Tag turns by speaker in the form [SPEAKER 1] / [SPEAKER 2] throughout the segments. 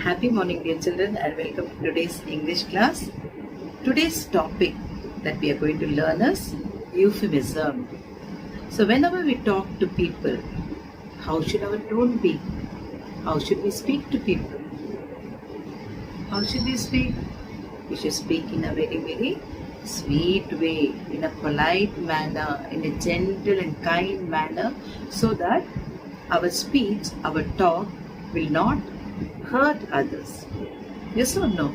[SPEAKER 1] Happy morning, dear children, and welcome to today's English class. Today's topic that we are going to learn is euphemism. So, whenever we talk to people, how should our tone be? How should we speak to people? How should we speak? We should speak in a very sweet way, in a polite manner, in a gentle and kind manner, so that our speech, our talk will not hurt others. Yes or no?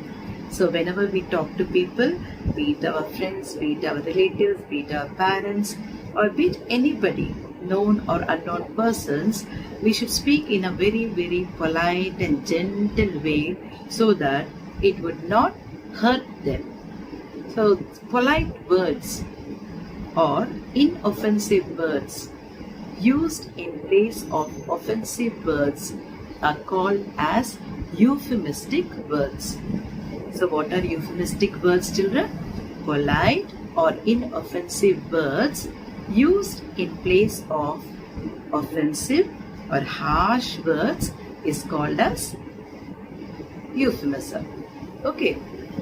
[SPEAKER 1] So whenever we talk to people, be it our friends, be it our relatives, be it our parents, or be it anybody, known or unknown persons, we should speak in a very polite and gentle way so that it would not hurt them. So polite words or inoffensive words used in place of offensive words are called as euphemistic words. So what are euphemistic words, children? Polite or inoffensive words used in place of offensive or harsh words is called as euphemism. Okay,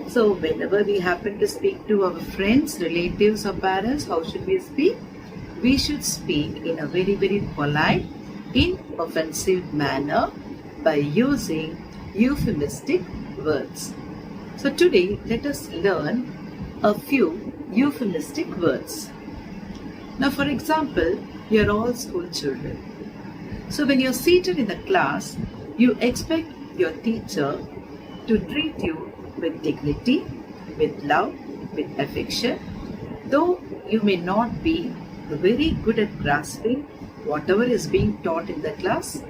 [SPEAKER 1] so whenever we happen to speak to our friends, relatives or parents, how should we speak? We should speak in a very polite, inoffensive manner by using euphemistic words. So today let us learn a few euphemistic words. Now for example, you are all school children. So when you are seated in the class, you expect your teacher to treat you with dignity, with love, with affection, though you may not be very good at grasping whatever is being taught in the class.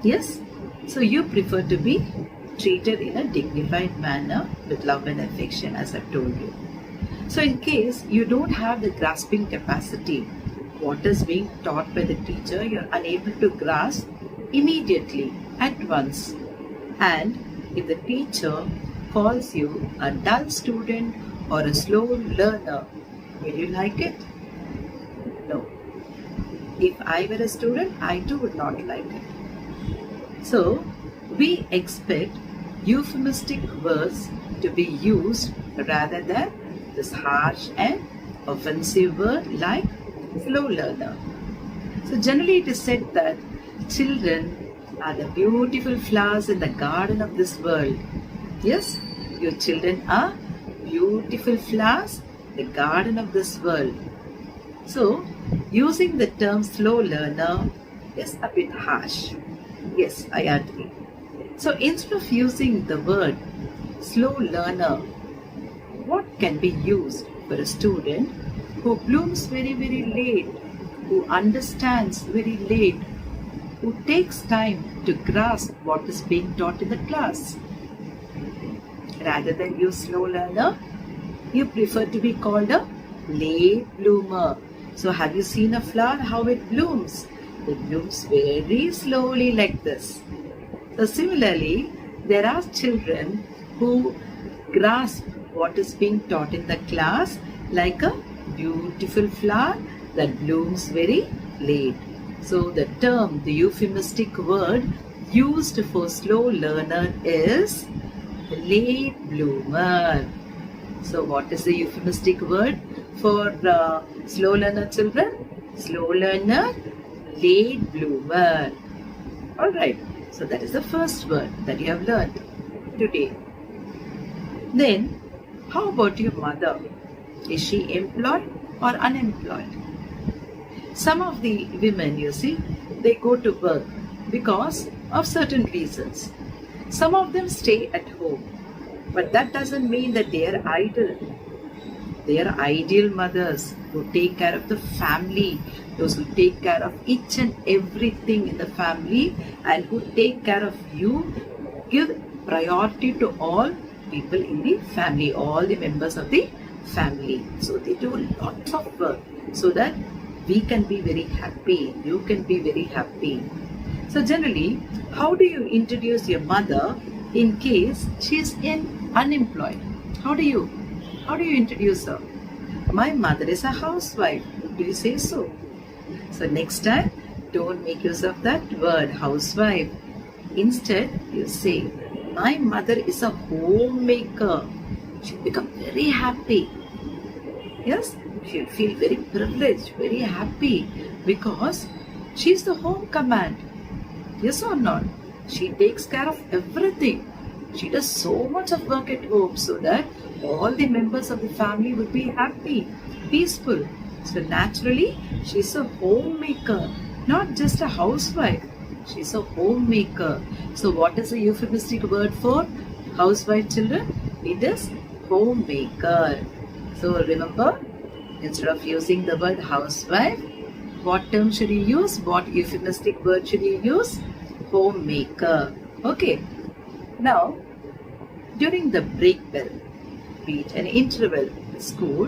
[SPEAKER 1] Yes? So you prefer to be treated in a dignified manner with love and affection, as I've told you. So in case you don't have the grasping capacity, what is being taught by the teacher, you're unable to grasp immediately, at once. And if the teacher calls you a dull student or a slow learner, will you like it? No. If I were a student, I too would not like it. So, we expect euphemistic words to be used rather than this harsh and offensive word like slow learner. So, generally it is said that children are the beautiful flowers in the garden of this world. Yes, your children are beautiful flowers in the garden of this world. So, using the term slow learner is a bit harsh. Yes, I agree. So, instead of using the word slow learner, what can be used for a student who blooms very late, who understands very late, who takes time to grasp what is being taught in the class? Rather than use slow learner, you prefer to be called a late bloomer. So have you seen a flower, how it blooms? It blooms very slowly like this. So similarly, there are children who grasp what is being taught in the class like a beautiful flower that blooms very late. So the term, the euphemistic word used for slow learner is late bloomer. So what is the euphemistic word for slow learner children? Slow learner, late bloomer. Alright, so that is the first word that you have learned today. Then, how about your mother? Is she employed or unemployed? Some of the women, you see, they go to work because of certain reasons. Some of them stay at home, but that doesn't mean that they are idle. They are ideal mothers who take care of the family, those who take care of each and everything in the family and who take care of you, give priority to all people in the family, all the members of the family. So they do lots of work so that we can be very happy, you can be very happy. So generally, how do you introduce your mother in case she is unemployed? How do you introduce her? My mother is a housewife. Do you say so? So next time, don't make use of that word housewife. Instead, you say, my mother is a homemaker. She'll become very happy. Yes, she'll feel very privileged, very happy because she's the home command. Yes or not? She takes care of everything. She does so much of work at home so that all the members of the family would be happy, peaceful. So naturally, she's a homemaker, not just a housewife. She's a homemaker. So what is a euphemistic word for housewife, children? It is homemaker. So remember, instead of using the word housewife, what term should you use? What euphemistic word should you use? Homemaker. Okay. Now, during the break bell, be it an interval in school,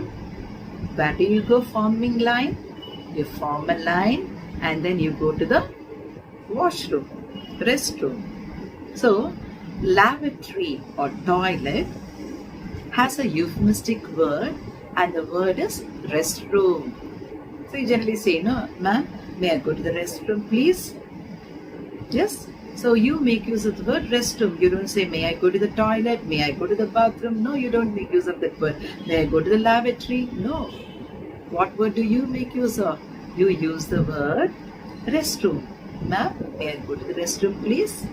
[SPEAKER 1] where do you go forming line? You form a line and then you go to the washroom, restroom. So, lavatory or toilet has a euphemistic word and the word is restroom. So you generally say, no, ma'am, may I go to the restroom, please? Yes? So you make use of the word restroom. You don't say, may I go to the toilet? May I go to the bathroom? No, you don't make use of that word. May I go to the lavatory? No. What word do you make use of? You use the word restroom. Ma'am, may I go to the restroom, please?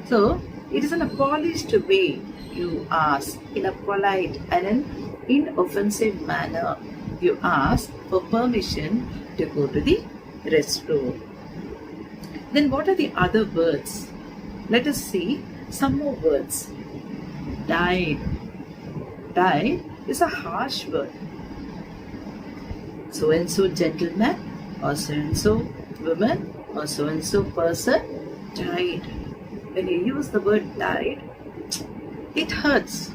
[SPEAKER 1] So it is in a polished way you ask, in a polite and an inoffensive manner. You ask for permission to go to the restroom. Then what are the other words? Let us see some more words. Died. Died is a harsh word. So and so gentleman or so and so woman or so and so person died. When you use the word died, it hurts.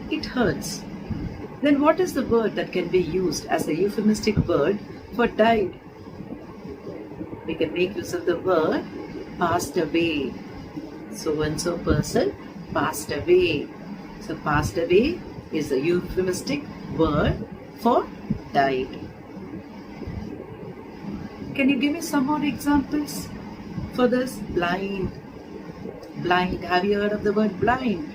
[SPEAKER 1] It hurts. Then what is the word that can be used as a euphemistic word for died? We can make use of the word passed away. So and so person passed away. So passed away is a euphemistic word for died. Can you give me some more examples for this? Blind. Blind. Have you heard of the word blind?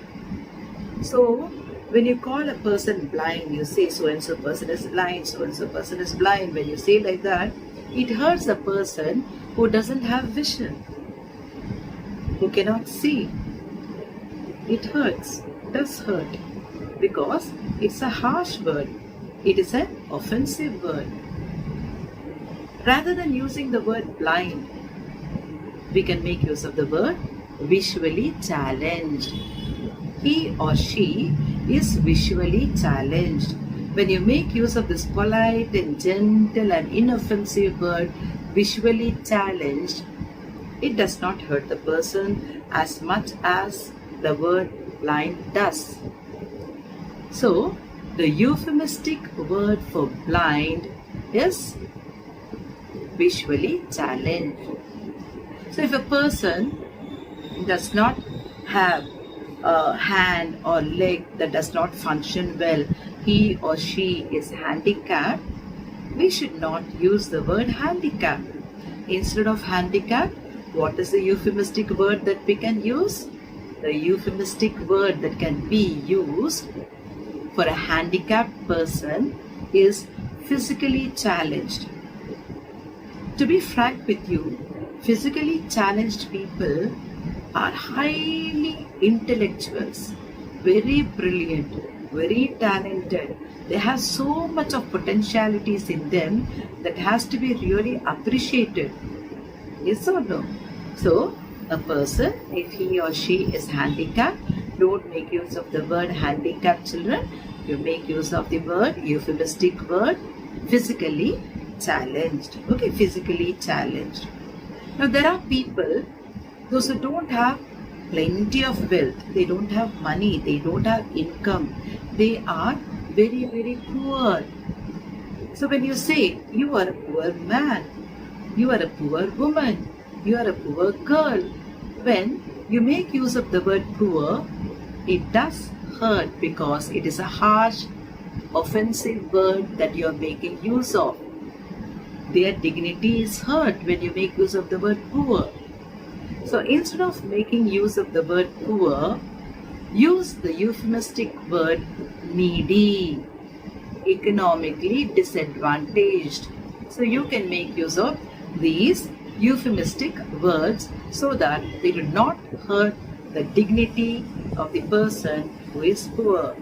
[SPEAKER 1] So when you call a person blind, you say so and so person is blind, so and so person is blind. When you say like that, it hurts a person who doesn't have vision, who cannot see. It hurts, does hurt, because it's a harsh word. It is an offensive word. Rather than using the word blind, we can make use of the word visually challenged. He or she is visually challenged. When you make use of this polite and gentle and inoffensive word, visually challenged, it does not hurt the person as much as the word blind does. So, the euphemistic word for blind is visually challenged. So, if a person does not have a hand or leg that does not function well, he or she is handicapped, we should not use the word handicap. Instead of handicap, what is the euphemistic word that we can use? The euphemistic word that can be used for a handicapped person is physically challenged. To be frank with you, physically challenged people are highly intellectuals, very brilliant, very talented. They have so much of potentialities in them that has to be really appreciated. Yes or no? So, a person, if he or she is handicapped, don't make use of the word handicapped, children. You make use of the word, euphemistic word, physically challenged. Okay, physically challenged. Now, there are people, those who don't have plenty of wealth, they don't have money, they don't have income, they are very, very poor. So when you say you are a poor man, you are a poor woman, you are a poor girl, when you make use of the word poor, it does hurt because it is a harsh, offensive word that you are making use of. Their dignity is hurt when you make use of the word poor. So So instead of making use of the word poor, use the euphemistic word needy, economically disadvantaged. So you can make use of these euphemistic words so that they do not hurt the dignity of the person who is poor.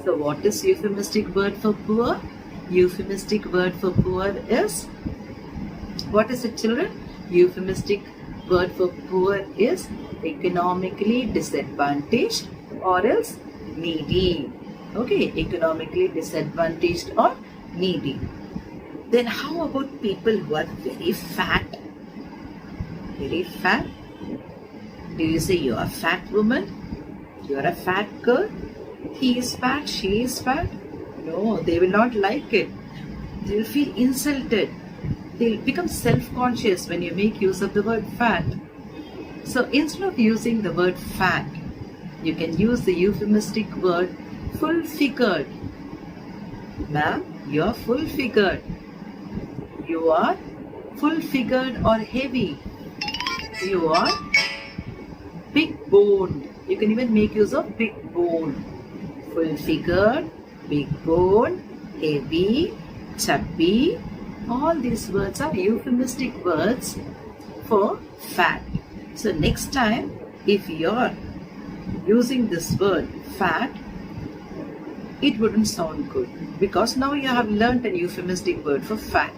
[SPEAKER 1] So what is euphemistic word for poor? Euphemistic word for poor is, what is it, children? Euphemistic word for poor is economically disadvantaged or else needy. Okay, economically disadvantaged or needy. Then how about people who are very fat? Very fat? Do you say you are a fat woman? You are a fat girl? He is fat, she is fat? No, they will not like it. They will feel insulted. They'll become self-conscious when you make use of the word fat. So instead of using the word fat, you can use the euphemistic word full-figured. Ma'am, you are full-figured. You are full-figured or heavy. You are big-boned. You can even make use of big-boned. Full-figured, big-boned, heavy, chubby. All these words are euphemistic words for fat. So next time, if you're using this word fat, it wouldn't sound good because now you have learnt a euphemistic word for fat.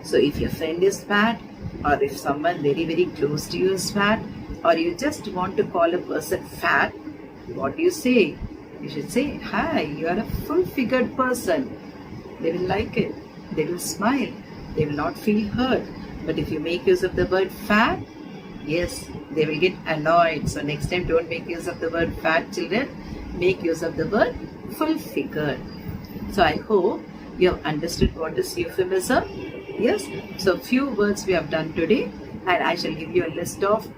[SPEAKER 1] So if your friend is fat, or if someone very, very close to you is fat, or you just want to call a person fat, what do you say? You should say, hi, you are a full-figured person. They will like it. They will smile. They will not feel hurt. But if you make use of the word fat, yes, they will get annoyed. So next time, don't make use of the word fat, children. Make use of the word full-figured. So I hope you have understood what is euphemism. Yes, so few words we have done today, and I shall give you a list of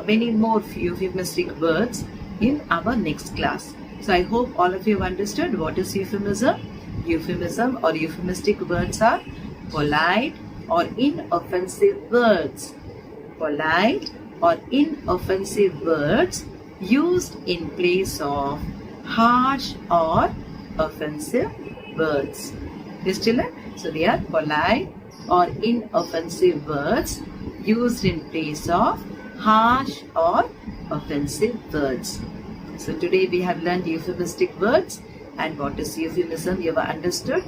[SPEAKER 1] many more euphemistic words in our next class. So I hope all of you have understood what is euphemism. Euphemism or euphemistic words are polite or inoffensive words. Polite or inoffensive words used in place of harsh or offensive words. Yes, children? So they are polite or inoffensive words used in place of harsh or offensive words. So today we have learned euphemistic words, and what is euphemism you have understood.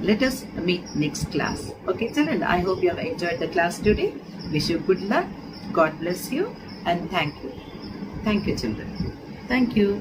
[SPEAKER 1] Let us meet next class. Okay, children, I hope you have enjoyed the class today. Wish you good luck. God bless you and thank you. Thank you, children. Thank you.